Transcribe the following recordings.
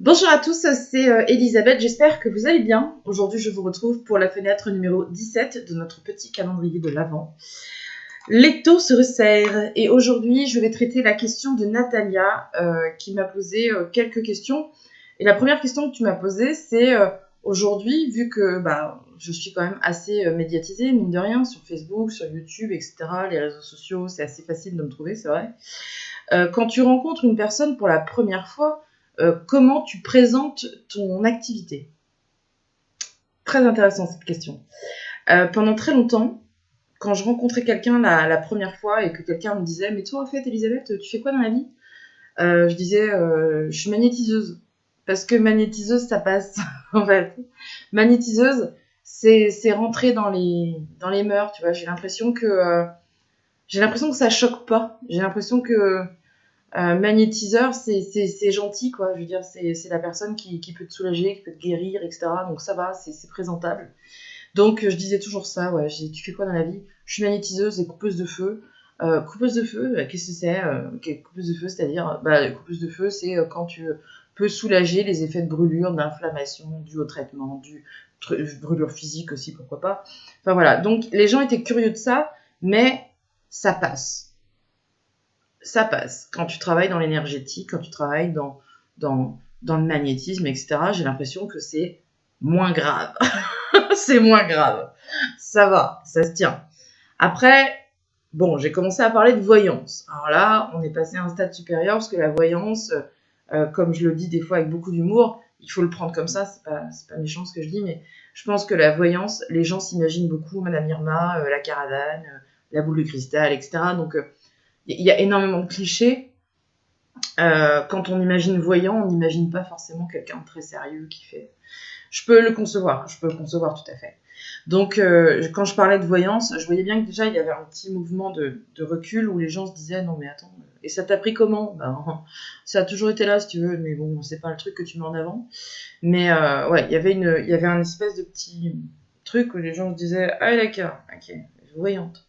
Bonjour à tous, c'est Elisabeth, j'espère que vous allez bien. Aujourd'hui, je vous retrouve pour la fenêtre numéro 17 de notre petit calendrier de l'Avent. L'étau se resserre et aujourd'hui, je vais traiter la question de Natalia qui m'a posé quelques questions. Et la première question que tu m'as posée, c'est aujourd'hui, vu que je suis quand même assez médiatisée, mine de rien, sur Facebook, sur YouTube, etc., les réseaux sociaux, c'est assez facile de me trouver, c'est vrai. Quand tu rencontres une personne pour la première fois, comment tu présentes ton activité? Très intéressant cette question. Pendant très longtemps, quand je rencontrais quelqu'un la première fois et que quelqu'un me disait « Mais toi, en fait, Elisabeth, tu fais quoi dans la vie ?» Je disais « Je suis magnétiseuse. » Parce que magnétiseuse, ça passe, en fait. Magnétiseuse, c'est rentrer dans les mœurs, tu vois. J'ai l'impression que ça choque pas. J'ai l'impression que magnétiseur, c'est gentil, quoi. Je veux dire, c'est la personne qui peut te soulager, qui peut te guérir, etc. Donc ça va, c'est présentable. Donc je disais toujours ça, ouais. Tu fais quoi dans la vie? Je suis magnétiseuse et coupeuse de feu. Coupeuse de feu, qu'est-ce que c'est? Coupeuse de feu, c'est-à-dire, coupeuse de feu, c'est quand tu peux soulager les effets de brûlure, d'inflammation, dû au traitement, brûlure physique aussi, pourquoi pas. Enfin voilà, donc les gens étaient curieux de ça, mais ça passe. Ça passe. Quand tu travailles dans l'énergétique, quand tu travailles dans le magnétisme, etc., j'ai l'impression que c'est moins grave. C'est moins grave. Ça va, ça se tient. Après, bon, j'ai commencé à parler de voyance. Alors là, on est passé à un stade supérieur parce que la voyance, comme je le dis des fois avec beaucoup d'humour, il faut le prendre comme ça, c'est pas méchant ce que je dis, mais je pense que la voyance, les gens s'imaginent beaucoup Madame Irma, la caravane, la boule de cristal, etc. Donc, il y a énormément de clichés. Quand on imagine voyant, on n'imagine pas forcément quelqu'un de très sérieux qui fait... Je peux le concevoir tout à fait. Donc, quand je parlais de voyance, je voyais bien que déjà, il y avait un petit mouvement de recul où les gens se disaient « Non mais attends, et ça t'a pris comment ?» Ça a toujours été là si tu veux, mais bon, c'est pas le truc que tu mets en avant. Mais ouais, il y avait un espèce de petit truc où les gens se disaient « Ah d'accord, ok, voyante.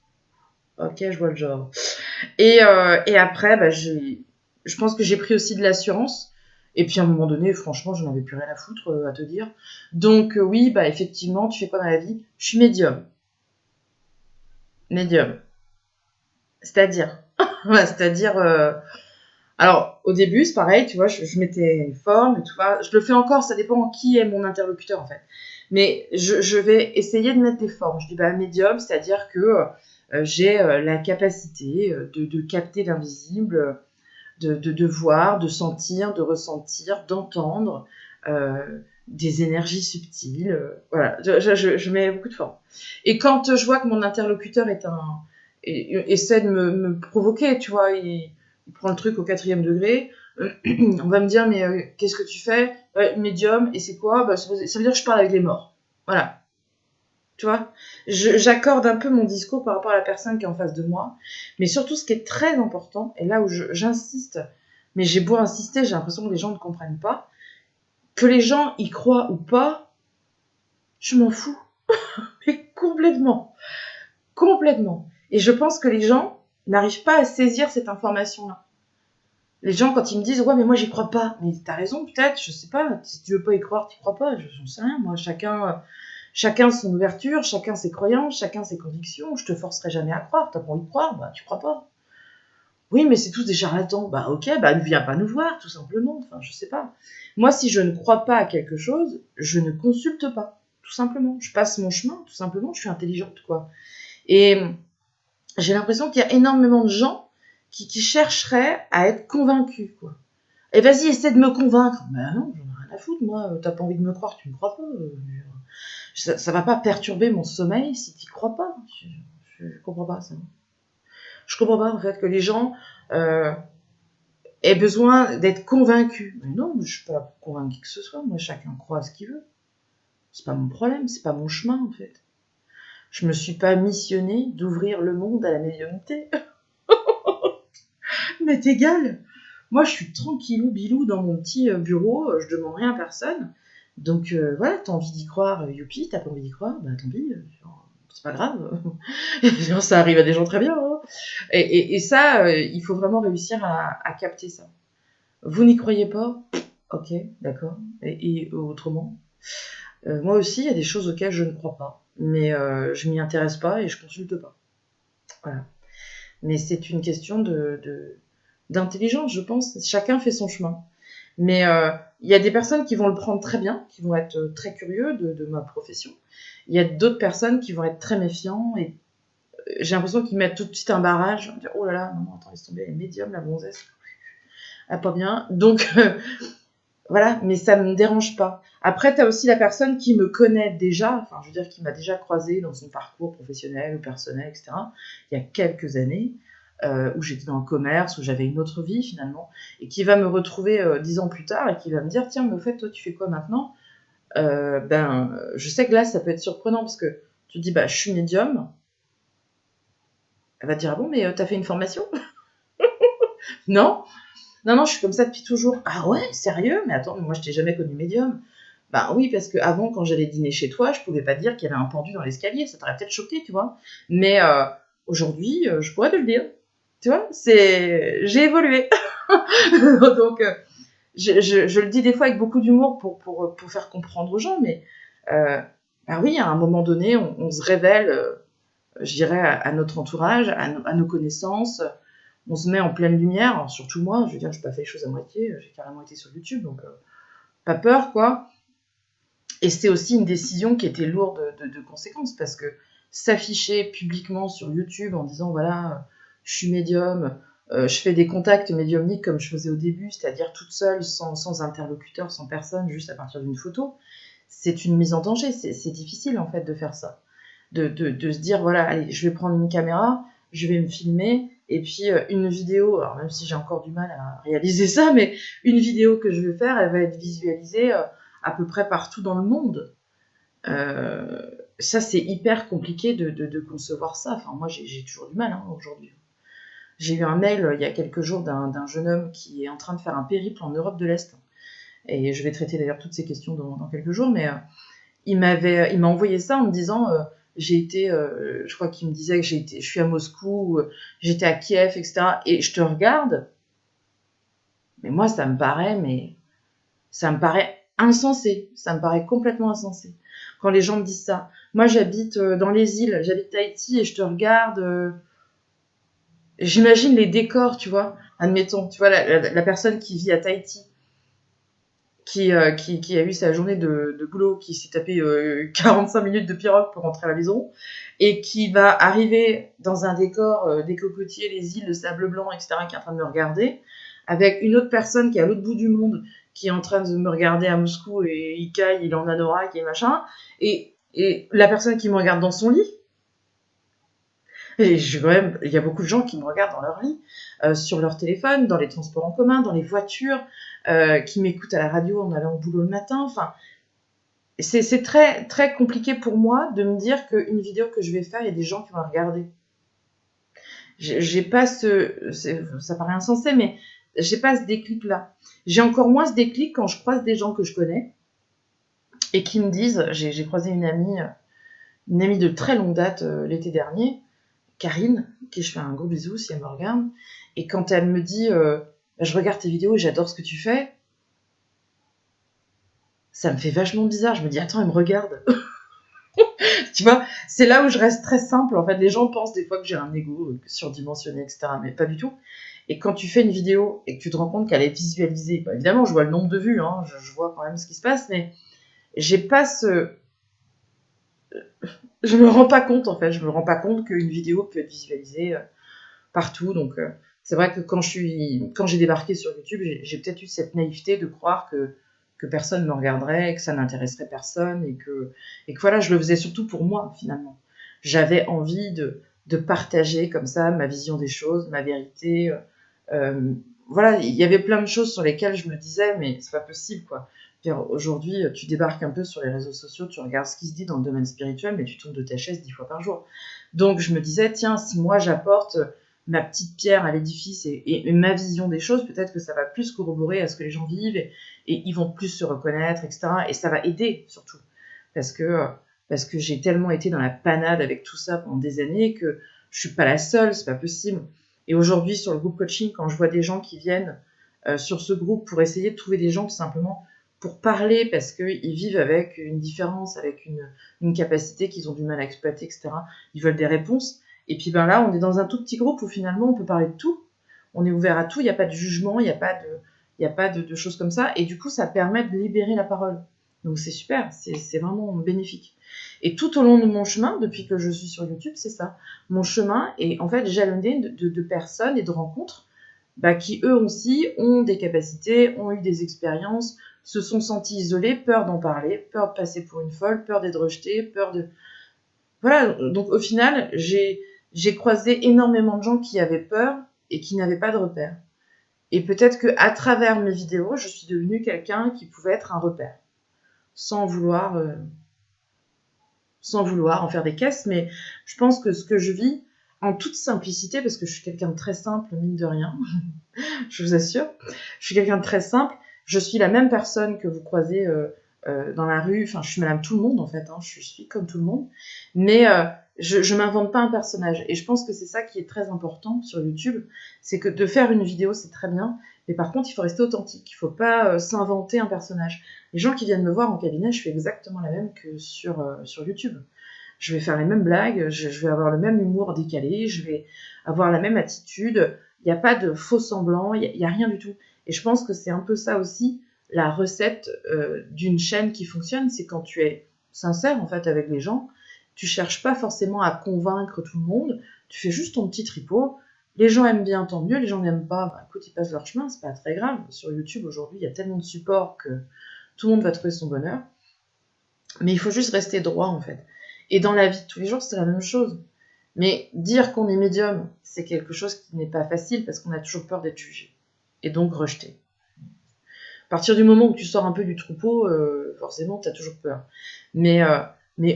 Ok, je vois le genre. » Et après, je pense que j'ai pris aussi de l'assurance. Et puis à un moment donné, franchement, je n'en avais plus rien à foutre, à te dire. Donc oui, effectivement, tu fais quoi dans la vie? Je suis médium. Médium. C'est-à-dire ouais, c'est-à-dire... Alors, au début, c'est pareil, tu vois, je mettais une forme et tout ça. Je le fais encore, ça dépend qui est mon interlocuteur, en fait. Mais je vais essayer de mettre des formes. Je dis médium, c'est-à-dire que j'ai la capacité de capter l'invisible, de voir, de sentir, de ressentir, d'entendre des énergies subtiles. Voilà, je mets beaucoup de formes. Et quand je vois que mon interlocuteur essaie de me provoquer, tu vois, il prend le truc au 4e degré, on va me dire, mais qu'est-ce que tu fais? Médium, et c'est quoi? Ça veut dire que je parle avec les morts. Voilà. Tu vois, j'accorde un peu mon discours par rapport à la personne qui est en face de moi. Mais surtout, ce qui est très important, et là où j'insiste, mais j'ai beau insister, j'ai l'impression que les gens ne comprennent pas, que les gens y croient ou pas, je m'en fous. Mais complètement. Complètement. Et je pense que les gens n'arrivent pas à saisir cette information-là. Les gens, quand ils me disent « Ouais, mais moi, j'y crois pas. » Mais t'as raison, peut-être, je sais pas. Si tu veux pas y croire, t'y crois pas. J'en sais rien, moi. Chacun son ouverture, chacun ses croyances, chacun ses convictions. Je te forcerai jamais à croire. T'as pas envie de croire, tu crois pas. Oui, mais c'est tous des charlatans. Ok, ne viens pas nous voir, tout simplement. Enfin, je sais pas. Moi, si je ne crois pas à quelque chose, je ne consulte pas, tout simplement. Je passe mon chemin, tout simplement. Je suis intelligente, quoi. Et j'ai l'impression qu'il y a énormément de gens qui chercheraient à être convaincus, quoi. Et vas-y, essaie de me convaincre. Ben non, j'en ai rien à foutre, moi. T'as pas envie de me croire, tu me crois pas. Ça va pas perturber mon sommeil si t'y crois pas. Je comprends pas ça. Je comprends pas en fait que les gens ait besoin d'être convaincu. Mais non, je suis pas convaincue que ce soit. Moi, chacun croit à ce qu'il veut. C'est pas mon problème, c'est pas mon chemin, en fait. Je me suis pas missionnée d'ouvrir le monde à la médiumnité. Mais t'es égal. Moi, je suis tranquillou bilou dans mon petit bureau, je demande rien à personne. Donc voilà, t'as envie d'y croire, youpi, t'as pas envie d'y croire, bah tant pis, c'est pas grave. Ça arrive à des gens très bien. Hein. Et ça, il faut vraiment réussir à capter ça. Vous n'y croyez pas? Ok, d'accord. Et autrement moi aussi, il y a des choses auxquelles je ne crois pas. Mais je m'y intéresse pas et je consulte pas. Voilà. Mais c'est une question d'intelligence, je pense. Chacun fait son chemin. Mais il y a des personnes qui vont le prendre très bien, qui vont être très curieux de ma profession. Il y a d'autres personnes qui vont être très méfiants et j'ai l'impression qu'ils mettent tout de suite un barrage. Dire, oh là là, non, attends, laisse tomber, elle est médium, la gonzesse. Ah, pas bien. Donc, voilà, mais ça me dérange pas. Après, t'as aussi la personne qui me connaît déjà, enfin, je veux dire, qui m'a déjà croisée dans son parcours professionnel ou personnel, etc., il y a quelques années, où j'étais dans le commerce, où j'avais une autre vie, finalement, et qui va me retrouver 10 ans plus tard et qui va me dire, tiens, mais au fait, toi, tu fais quoi maintenant? Je sais que là, ça peut être surprenant, parce que tu te dis, bah, je suis médium. Elle va te dire, ah bon, mais t'as fait une formation? Non? Non, je suis comme ça depuis toujours. Ah ouais, sérieux? Mais attends, moi je t'ai jamais connu médium. Bah oui, parce qu'avant, quand j'allais dîner chez toi, je pouvais pas te dire qu'il y avait un pendu dans l'escalier. Ça t'aurait peut-être choqué, tu vois. Mais aujourd'hui, je pourrais te le dire. Tu vois, j'ai évolué. Donc, je le dis des fois avec beaucoup d'humour pour faire comprendre aux gens, mais bah oui, à un moment donné, on se révèle, je dirais, à notre entourage, à nos connaissances. On se met en pleine lumière, alors surtout moi, je veux dire, je n'ai pas fait les choses à moitié, j'ai carrément été sur YouTube, donc pas peur, quoi. Et c'est aussi une décision qui était lourde de conséquences, parce que s'afficher publiquement sur YouTube en disant, voilà, je suis médium, je fais des contacts médiumniques comme je faisais au début, c'est-à-dire toute seule, sans interlocuteur, sans personne, juste à partir d'une photo, c'est une mise en danger, c'est difficile en fait de faire ça. De se dire, voilà, allez, je vais prendre une caméra, je vais me filmer, et puis une vidéo, alors même si j'ai encore du mal à réaliser ça, mais une vidéo que je vais faire, elle va être visualisée à peu près partout dans le monde. Ça, c'est hyper compliqué de concevoir ça. Enfin, moi, j'ai toujours du mal aujourd'hui. J'ai eu un mail il y a quelques jours d'un jeune homme qui est en train de faire un périple en Europe de l'Est. Et je vais traiter d'ailleurs toutes ces questions dans quelques jours, mais il m'a envoyé ça en me disant j'ai été, je crois qu'il me disait que je suis à Moscou, j'étais à Kiev, etc. Et je te regarde, mais moi ça me paraît insensé, ça me paraît complètement insensé. Quand les gens me disent ça, moi j'habite dans les îles, j'habite Tahiti et je te regarde, j'imagine les décors, tu vois, admettons, tu vois la personne qui vit à Tahiti, qui a eu sa journée de boulot, qui s'est tapé 45 minutes de pirogue pour rentrer à la maison, et qui va arriver dans un décor des cocotiers, les îles, le sable blanc, etc., qui est en train de me regarder, avec une autre personne qui est à l'autre bout du monde, qui est en train de me regarder à Moscou, et il caille, il est en anorak et machin, et la personne qui me regarde dans son lit, et il y a beaucoup de gens qui me regardent dans leur lit, sur leur téléphone, dans les transports en commun, dans les voitures, qui m'écoutent à la radio en allant au boulot le matin. Enfin, c'est très, très compliqué pour moi de me dire qu'une vidéo que je vais faire, il y a des gens qui vont la regarder. J'ai pas ça paraît insensé, mais j'ai pas ce déclic-là. J'ai encore moins ce déclic quand je croise des gens que je connais et qui me disent, j'ai croisé une amie de très longue date l'été dernier, Karine, qui je fais un gros bisou si elle me regarde, et quand elle me dit je regarde tes vidéos et j'adore ce que tu fais, ça me fait vachement bizarre. Je me dis attends, elle me regarde. Tu vois, c'est là où je reste très simple. En fait, les gens pensent des fois que j'ai un ego surdimensionné, etc. Mais pas du tout. Et quand tu fais une vidéo et que tu te rends compte qu'elle est visualisée, bah, évidemment, je vois le nombre de vues, je vois quand même ce qui se passe, mais j'ai pas je me rends pas compte, en fait. Je me rends pas compte qu'une vidéo peut être visualisée partout. Donc, c'est vrai que quand j'ai débarqué sur YouTube, j'ai peut-être eu cette naïveté de croire que personne me regarderait, que ça n'intéresserait personne et que voilà, je le faisais surtout pour moi, finalement. J'avais envie de partager comme ça ma vision des choses, ma vérité, Voilà, il y avait plein de choses sur lesquelles je me disais, mais c'est pas possible, quoi. Aujourd'hui, tu débarques un peu sur les réseaux sociaux, tu regardes ce qui se dit dans le domaine spirituel, mais tu tombes de ta chaise 10 fois par jour. Donc je me disais, tiens, si moi j'apporte ma petite pierre à l'édifice et ma vision des choses, peut-être que ça va plus corroborer à ce que les gens vivent et ils vont plus se reconnaître, etc. Et ça va aider surtout. Parce que j'ai tellement été dans la panade avec tout ça pendant des années que je suis pas la seule, c'est pas possible. Et aujourd'hui, sur le groupe coaching, quand je vois des gens qui viennent sur ce groupe pour essayer de trouver des gens tout simplement pour parler parce qu'ils vivent avec une différence, avec une capacité qu'ils ont du mal à exploiter, etc. Ils veulent des réponses. Et puis ben là, on est dans un tout petit groupe où finalement on peut parler de tout. On est ouvert à tout, il n'y a pas de jugement, il n'y a pas de choses comme ça. Et du coup, ça permet de libérer la parole. Donc c'est super, c'est vraiment bénéfique. Et tout au long de mon chemin, depuis que je suis sur YouTube, c'est ça. Mon chemin est en fait jalonné de personnes et de rencontres qui eux aussi ont des capacités, ont eu des expériences, se sont sentis isolés, peur d'en parler, peur de passer pour une folle, peur d'être rejeté, peur de... Voilà, donc au final, j'ai croisé énormément de gens qui avaient peur et qui n'avaient pas de repère. Et peut-être qu'à travers mes vidéos, je suis devenue quelqu'un qui pouvait être un repère, sans vouloir en faire des caisses, mais je pense que ce que je vis, en toute simplicité, parce que je suis quelqu'un de très simple, mine de rien, je vous assure, je suis quelqu'un de très simple, je suis la même personne que vous croisez dans la rue, enfin je suis madame tout le monde en fait, hein, je suis comme tout le monde, mais je m'invente pas un personnage, et je pense que c'est ça qui est très important sur YouTube, c'est que de faire une vidéo c'est très bien, mais par contre il faut rester authentique, il faut pas s'inventer un personnage. Les gens qui viennent me voir en cabinet, je fais exactement la même que sur YouTube. Je vais faire les mêmes blagues, je vais avoir le même humour décalé, je vais avoir la même attitude, il n'y a pas de faux semblants, il n'y a rien du tout. Et je pense que c'est un peu ça aussi, la recette d'une chaîne qui fonctionne, c'est quand tu es sincère en fait avec les gens, tu cherches pas forcément à convaincre tout le monde, tu fais juste ton petit tripot, les gens aiment bien, tant mieux, les gens n'aiment pas, écoute, ils passent leur chemin, c'est pas très grave. Sur YouTube aujourd'hui, il y a tellement de supports que tout le monde va trouver son bonheur. Mais il faut juste rester droit en fait. Et dans la vie de tous les jours, c'est la même chose. Mais dire qu'on est médium, c'est quelque chose qui n'est pas facile parce qu'on a toujours peur d'être jugé. Et donc rejeté. À partir du moment où tu sors un peu du troupeau, forcément, tu as toujours peur. Mais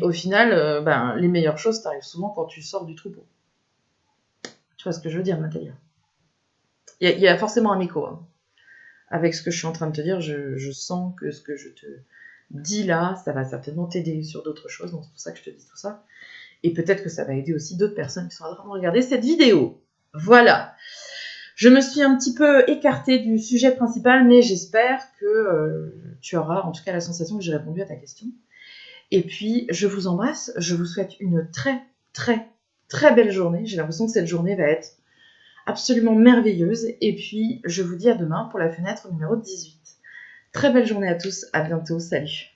au final, les meilleures choses t'arrivent souvent quand tu sors du troupeau. Tu vois ce que je veux dire, Nathalie? Il y a forcément un écho. Hein. Avec ce que je suis en train de te dire, je sens que ce que je te dis là, ça va certainement t'aider sur d'autres choses. Donc c'est pour ça que je te dis tout ça. Et peut-être que ça va aider aussi d'autres personnes qui sont en train de regarder cette vidéo. Voilà. Je me suis un petit peu écartée du sujet principal, mais j'espère que tu auras en tout cas la sensation que j'ai répondu à ta question. Et puis, je vous embrasse. Je vous souhaite une très, très, très belle journée. J'ai l'impression que cette journée va être absolument merveilleuse. Et puis, je vous dis à demain pour la fenêtre numéro 18. Très belle journée à tous. À bientôt. Salut.